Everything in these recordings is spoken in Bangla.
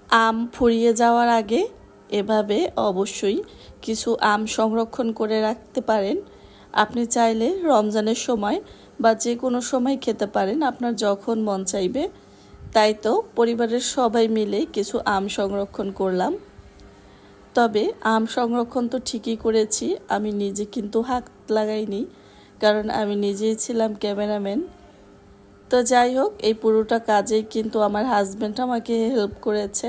আম ফুরিয়ে যাওয়ার আগে এভাবে অবশ্যই কিছু আম সংরক্ষণ করে রাখতে পারেন। আপনি চাইলে রমজানের সময় বা যে কোনো সময় খেতে পারেন, আপনার যখন মন চাইবে। তাই তো পরিবারের সবাই মিলে কিছু আম সংরক্ষণ করলাম। তবে আম সংরক্ষণ তো ঠিকই করেছি, আমি নিজে কিন্তু হাত লাগাইনি, কারণ আমি নিজেই ছিলাম ক্যামেরাম্যান। তো যাই হোক, এই পুরোটা কাজেই কিন্তু আমার হাজব্যান্ড আমাকে হেল্প করেছে।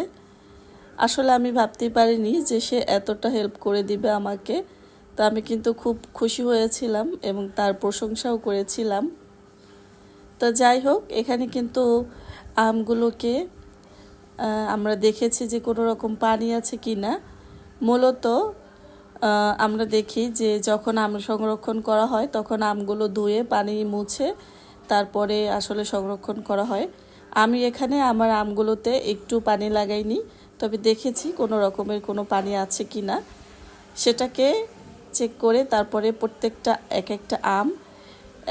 আসলে আমি ভাবতেই পারিনি যে সে এতটা হেল্প করে দিবে আমাকে। তো আমি কিন্তু খুব খুশি হয়েছিলাম এবং তার প্রশংসাও করেছিলাম। তো যাই হোক, এখানে কিন্তু আমগুলোকে আমরা দেখেছি যে কোনো রকম পানি আছে কি না। মূলত আমরা দেখি যে যখন আম সংরক্ষণ করা হয় তখন আমগুলো ধুয়ে পানি মুছে তারপরে আসলে সংরক্ষণ করা হয়। আমি এখানে আমার আমগুলোতে একটু পানি লাগাইনি, তবে দেখেছি কোনো রকমের কোনো পানি আছে কি না সেটাকে চেক করে তারপরে প্রত্যেকটা এক একটা আম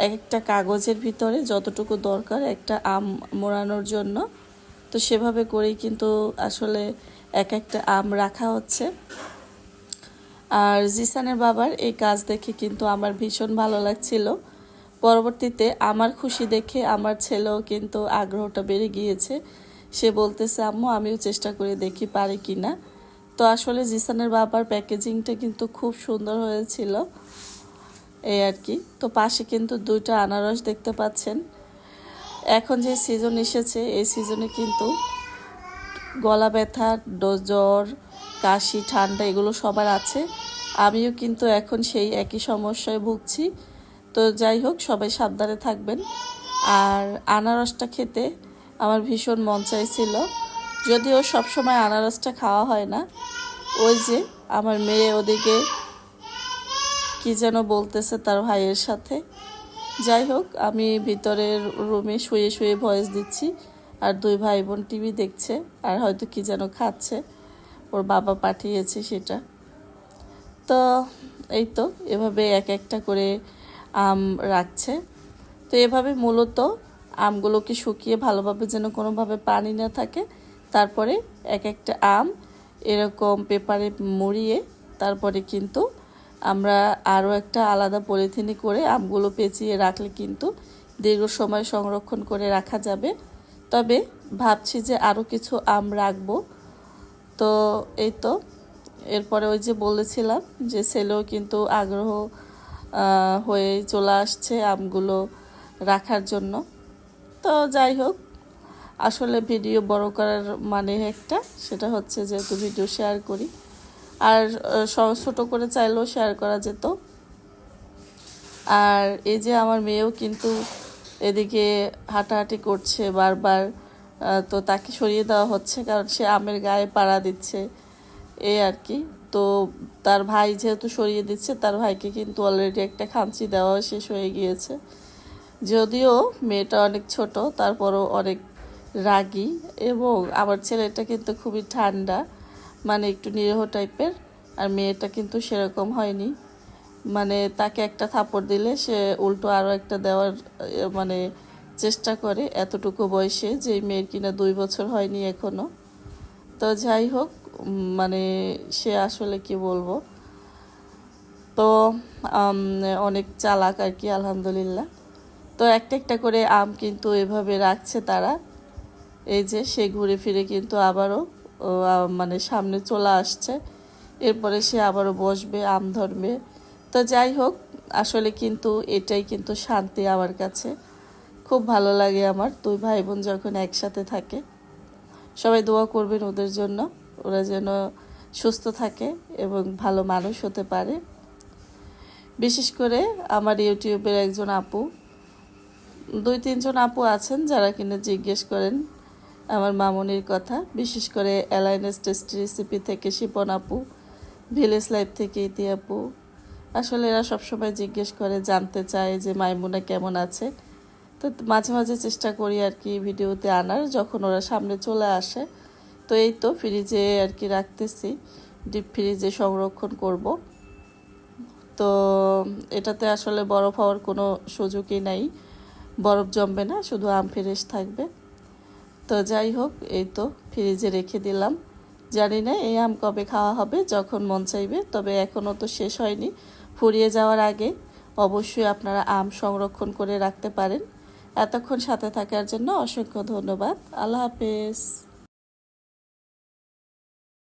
এক একটা কাগজের ভিতরে যতটুকু দরকার একটা আম মোড়ানোর জন্য, তো সেভাবে করেই কিন্তু আসলে এক একটা আম রাখা হচ্ছে। আর জিসানের বাবার এই কাজ দেখে কিন্তু আমার ভীষণ ভালো লাগছিল। পরবর্তীতে আমার খুশি দেখে আমার ছেলেও কিন্তু আগ্রহটা বেড়ে গিয়েছে। সে বলতেছে, আম্মু আমিও চেষ্টা করে দেখি পারি কি না। তো আসলে জিসানের বাবার প্যাকেজিংটা কিন্তু খুব সুন্দর হয়েছিল, এই আর কি। তো পাশে কিন্তু দুইটা আনারস দেখতে পাচ্ছেন। এখন যে সিজন এসেছে এই সিজনে কিন্তু গলা ব্যথা, জ্বর, কাশি, ঠান্ডা এগুলো সবার আছে। আমিও কিন্তু এখন সেই একই সমস্যায় ভুগছি। তো যাই হোক, সবাই সাবধানে থাকবেন। আর আনারসটা খেতে আমার ভীষণ মন চাইছিল, যদিও সবসময় আনারসটা খাওয়া হয় না। ওই যে আমার মেয়ে ওদিকে কি যেন বলতেছে তার ভাইয়ের সাথে। যাই হোক, আমি ভিতরের রুমে শুয়ে শুয়ে ভয়েস দিচ্ছি, আর দুই ভাই বোন টিভি দেখছে আর হয়তো কি যেন খাচ্ছে, ওর বাবা পাঠিয়েছে সেটা। তো এই তো এভাবে এক একটা করে আম রাখছে। তো এভাবে মূলত আমগুলোকে শুকিয়ে ভালোভাবে যেন কোনোভাবে পানি না থাকে, তারপরে এক একটা আম এরকম পেপারে মুড়িয়ে তারপরে কিন্তু আমরা আরও একটা আলাদা পলিথিনে করে আমগুলো পেঁচিয়ে রাখলে কিন্তু দীর্ঘ সময় সংরক্ষণ করে রাখা যাবে। তবে ভাবছি যে আরও কিছু আম রাখবো। তো এই তো এরপরে ওই যে বলেছিলাম যে ছেলেও কিন্তু আগ্রহ হয়ে চলে আসছে আমগুলো রাখার জন্য। তো যাই হোক, আসলে ভিডিও বড় করার মানে একটা, সেটা হচ্ছে যেহেতু ভিডিও শেয়ার করি, আর ছোটো করে চাইলেও শেয়ার করা যেত। আর এই যে আমার মেয়েও কিন্তু এদিকে হাঁটাহাঁটি করছে বারবার, তো তাকে সরিয়ে দেওয়া হচ্ছে কারণ সে আমের গায়ে পাড়া দিচ্ছে, এই আর কি। তো তার ভাই যেহেতু সরিয়ে দিচ্ছে, তার ভাইকে কিন্তু অলরেডি একটা খামচি দেওয়া শেষ হয়ে গিয়েছে। যদিও মেয়েটা অনেক ছোট, তারপরও অনেক রাগী, এবং আমার ছেলেটা কিন্তু খুবই ঠান্ডা, মানে একটু নিরীহ টাইপের। আর মেয়েটা কিন্তু সেরকম হয়নি, মানে তাকে একটা থাপড় দিলে সে উল্টো আরও একটা দেওয়ার মানে চেষ্টা করে, এতটুকু বয়সে, যে মেয়ের কিনা 2 বছর হয়নি এখনো। তো যাই হোক, মানে সে আসলে কি বলবো, তো অনেক চালাক আর কি, আলহামদুলিল্লাহ। তো একটা একটা করে আম কিন্তু এভাবে রাখছে তারা। এই যে সে ঘুরে ফিরে কিন্তু আবারও মানে সামনে চলে আসছে, এরপরে সে আবারও বসবে, আম ধরবে। তো যাই হোক, আসলে কিন্তু এটাই কিন্তু শান্তি আমার কাছে। খুব ভালো লাগে আমার দুই ভাই বোন যখন একসাথে থাকে। সবাই দোয়া করবেন ওদের জন্য, ওরা যেন সুস্থ থাকে এবং ভালো মানুষ হতে পারে। বিশেষ করে আমার ইউটিউবের একজন আপু, 2-3 জন আপু আছেন যারা কিনা জিজ্ঞেস করেন আমার মামুনির কথা। বিশেষ করে অ্যালাইনেস টেস্টি রেসিপি থেকে শিপন আপু, ভিলেজ লাইফ থেকে ইতি আপু, আসলে এরা সবসময় জিজ্ঞেস করে, জানতে চায় যে মাইমুনা কেমন আছে। তো মাঝে মাঝে চেষ্টা করি আর কি ভিডিওতে আনার, যখন ওরা সামনে চলে আসে। তো এই তো ফ্রিজে আর কি রাখতেছি, ডিপ ফ্রিজে সংরক্ষণ করব। তো এটাতে আসলে বরফ হওয়ার কোনো সুযোগই নাই, বরফ জমবে না, শুধু আম ফ্রেশ থাকবে। তো যাই হোক, এই তো ফ্রিজে রেখে দিলাম। জানি না এই আম কবে খাওয়া হবে, যখন মন চাইবে। তবে এখনও তো শেষ হয়নি। ফুরিয়ে যাওয়ার আগে অবশ্যই আপনারা আম সংরক্ষণ করে রাখতে পারেন। এতক্ষণ সাথে থাকার জন্য অসংখ্য ধন্যবাদ। আল্লাহ হাফেজ।